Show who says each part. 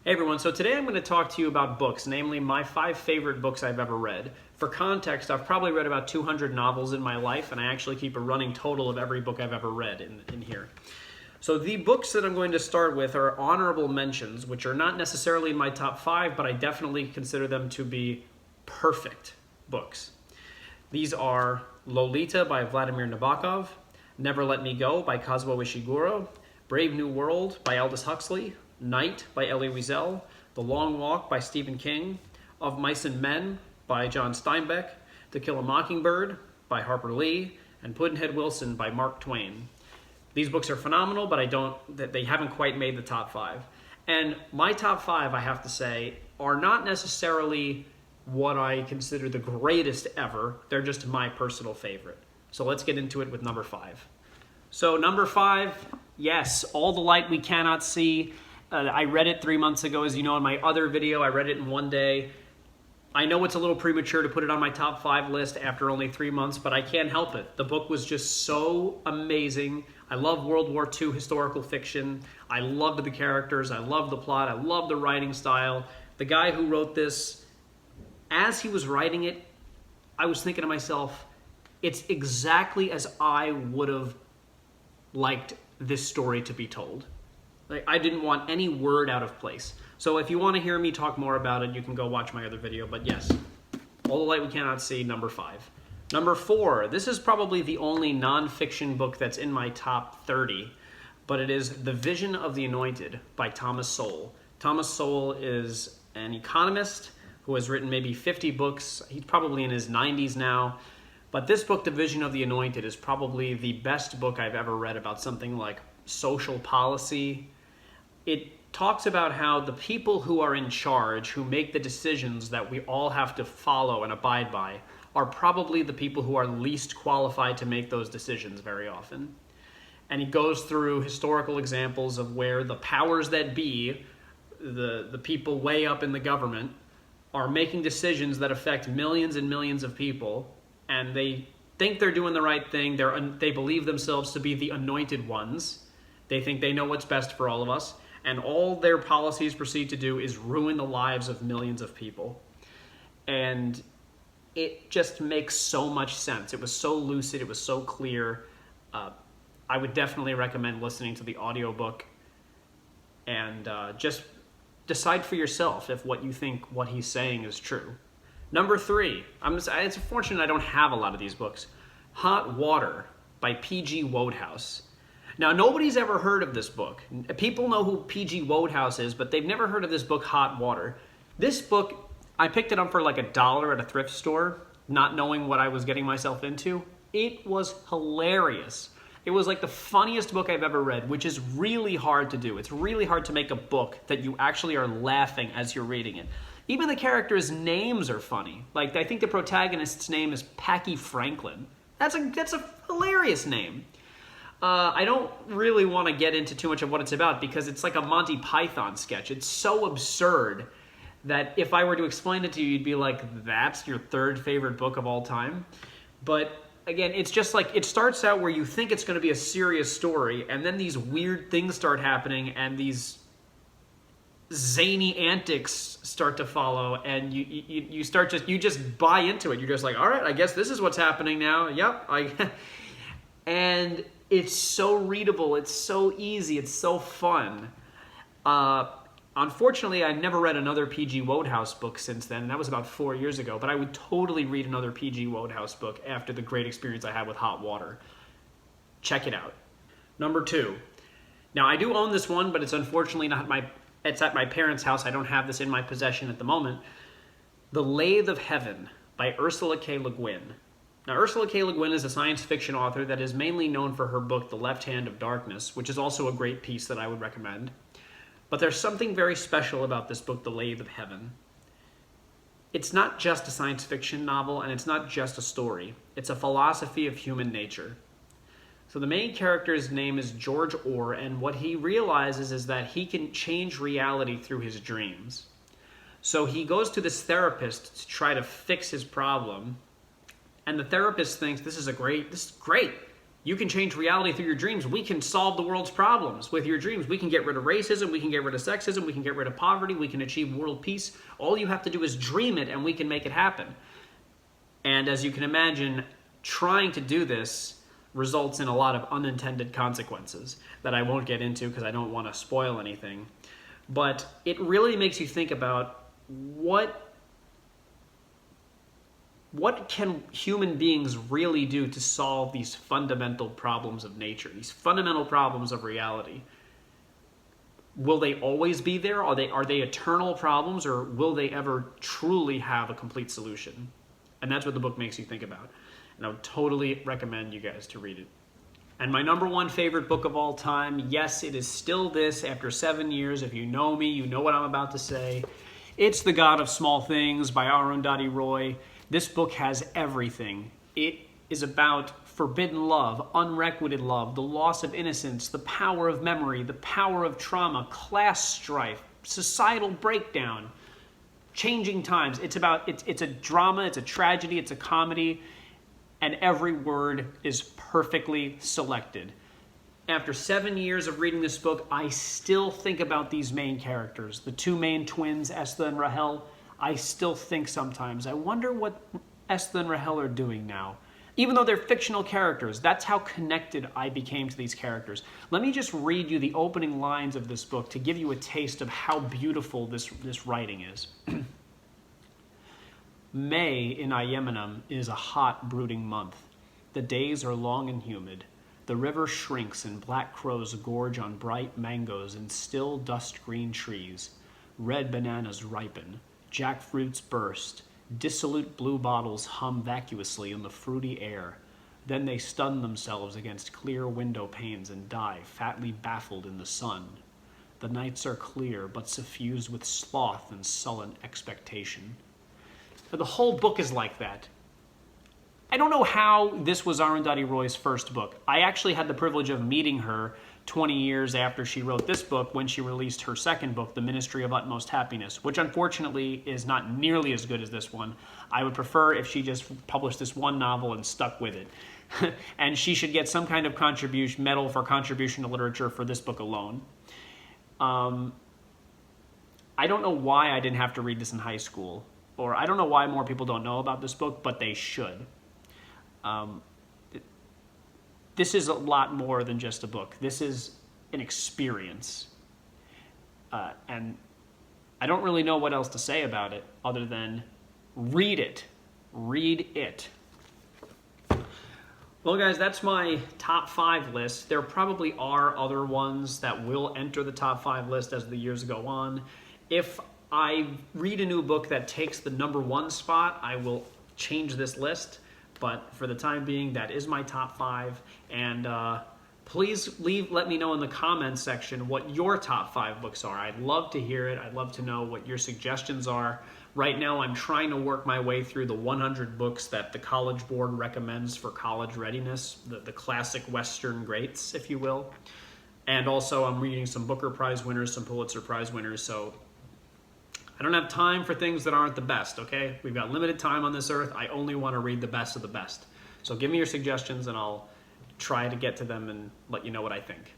Speaker 1: Hey everyone, so today I'm going to talk to you about books, namely my 5 favorite books I've ever read. For context, I've probably read about 200 novels in my life, and I actually keep a running total of every book I've ever read in here. So the books that I'm going to start with are honorable mentions, which are not necessarily in my top 5, but I definitely consider them to be perfect books. These are Lolita by Vladimir Nabokov, Never Let Me Go by Kazuo Ishiguro, Brave New World by Aldous Huxley, Night by Elie Wiesel, The Long Walk by Stephen King, Of Mice and Men by John Steinbeck, To Kill a Mockingbird by Harper Lee, and Pudd'nhead Wilson by Mark Twain. These books are phenomenal, but they haven't quite made the top 5. And my top 5, I have to say, are not necessarily what I consider the greatest ever. They're just my personal favorite. So let's get into it with number 5. So number 5, yes, All the Light We Cannot See. I read it 3 months ago, as you know, in my other video. I read it in one day. I know it's a little premature to put it on my top 5 list after only 3 months, but I can't help it. The book was just so amazing. I love World War II historical fiction. I loved the characters. I loved the plot. I loved the writing style. The guy who wrote this, as he was writing it, I was thinking to myself, it's exactly as I would have liked this story to be told. I didn't want any word out of place. So if you want to hear me talk more about it, you can go watch my other video. But yes, All the Light We Cannot See, number 5. Number 4, this is probably the only non-fiction book that's in my top 30, but it is The Vision of the Anointed by Thomas Sowell. Thomas Sowell is an economist who has written maybe 50 books. He's probably in his 90s now. But this book, The Vision of the Anointed, is probably the best book I've ever read about something like social policy. It talks about how the people who are in charge, who make the decisions that we all have to follow and abide by, are probably the people who are least qualified to make those decisions very often. And he goes through historical examples of where the powers that be, the people way up in the government, are making decisions that affect millions and millions of people, and they think they're doing the right thing. They believe themselves to be the anointed ones. They think they know what's best for all of us. And all their policies proceed to do is ruin the lives of millions of people. And it just makes so much sense. It was so lucid. It was so clear. I would definitely recommend listening to the audiobook and just decide for yourself if what you think what he's saying is true. Number 3, it's unfortunate I don't have a lot of these books. Hot Water by P.G. Wodehouse. Now, nobody's ever heard of this book. People know who P.G. Wodehouse is, but they've never heard of this book, Hot Water. This book, I picked it up for like $1 at a thrift store, not knowing what I was getting myself into. It was hilarious. It was like the funniest book I've ever read, which is really hard to do. It's really hard to make a book that you actually are laughing as you're reading it. Even the characters' names are funny. Like, I think the protagonist's name is Packy Franklin. That's a hilarious name. I don't really want to get into too much of what it's about because it's like a Monty Python sketch. It's so absurd that if I were to explain it to you, you'd be like, that's your 3rd favorite book of all time. But again, it's just like, it starts out where you think it's going to be a serious story, and then these weird things start happening, and these zany antics start to follow, and you just buy into it. You're just like, all right, I guess this is what's happening now. Yep. And it's so readable, it's so easy, it's so fun. Unfortunately, I've never read another P.G. Wodehouse book since then, and that was about 4 years ago, but I would totally read another P.G. Wodehouse book after the great experience I had with Hot Water. Check it out. Number 2. Now, I do own this one, but it's unfortunately it's at my parents' house. I don't have this in my possession at the moment. The Lathe of Heaven by Ursula K. Le Guin. Now, Ursula K. Le Guin is a science fiction author that is mainly known for her book, The Left Hand of Darkness, which is also a great piece that I would recommend. But there's something very special about this book, The Lathe of Heaven. It's not just a science fiction novel, and it's not just a story. It's a philosophy of human nature. So the main character's name is George Orr, and what he realizes is that he can change reality through his dreams. So he goes to this therapist to try to fix his problem, and the therapist thinks, this is great. You can change reality through your dreams. We can solve the world's problems with your dreams. We can get rid of racism. We can get rid of sexism. We can get rid of poverty. We can achieve world peace. All you have to do is dream it, and we can make it happen. And as you can imagine, trying to do this results in a lot of unintended consequences that I won't get into because I don't want to spoil anything. But it really makes you think about what can human beings really do to solve these fundamental problems of nature, these fundamental problems of reality? Will they always be there? Are they eternal problems, or will they ever truly have a complete solution? And that's what the book makes you think about. And I would totally recommend you guys to read it. And my number one favorite book of all time, yes, it is still this after 7 years. If you know me, you know what I'm about to say. It's The God of Small Things by Arundhati Roy. This book has everything. It is about forbidden love, unrequited love, the loss of innocence, the power of memory, the power of trauma, class strife, societal breakdown, changing times. It's a drama, it's a tragedy, it's a comedy, and every word is perfectly selected. After 7 years of reading this book, I still think about these main characters, the two main twins, Esther and Rahel. I still think sometimes, I wonder what Esther and Rahel are doing now. Even though they're fictional characters, that's how connected I became to these characters. Let me just read you the opening lines of this book to give you a taste of how beautiful this writing is. May in Yemenum is a hot, brooding month. The days are long and humid. The river shrinks and black crows gorge on bright mangoes and still dust-green trees. Red bananas ripen. Jackfruits burst. Dissolute blue bottles hum vacuously in the fruity air. Then they stun themselves against clear window panes and die, fatly baffled in the sun. The nights are clear, but suffused with sloth and sullen expectation. The whole book is like that. I don't know how this was Arundhati Roy's first book. I actually had the privilege of meeting her 20 years after she wrote this book when she released her second book, The Ministry of Utmost Happiness, which unfortunately is not nearly as good as this one. I would prefer if she just published this one novel and stuck with it. And she should get some kind of medal for contribution to literature for this book alone. I don't know why I didn't have to read this in high school, or I don't know why more people don't know about this book, but they should. This is a lot more than just a book. This is an experience. And I don't really know what else to say about it other than read it. Read it. Well, guys, that's my top 5 list. There probably are other ones that will enter the top 5 list as the years go on. If I read a new book that takes the number 1 spot, I will change this list. But for the time being, that is my top 5. And please let me know in the comments section what your top 5 books are. I'd love to hear it. I'd love to know what your suggestions are. Right now, I'm trying to work my way through the 100 books that the College Board recommends for college readiness, the classic Western greats, if you will. And also, I'm reading some Booker Prize winners, some Pulitzer Prize winners, so I don't have time for things that aren't the best, okay? We've got limited time on this earth. I only want to read the best of the best. So give me your suggestions, and I'll try to get to them and let you know what I think.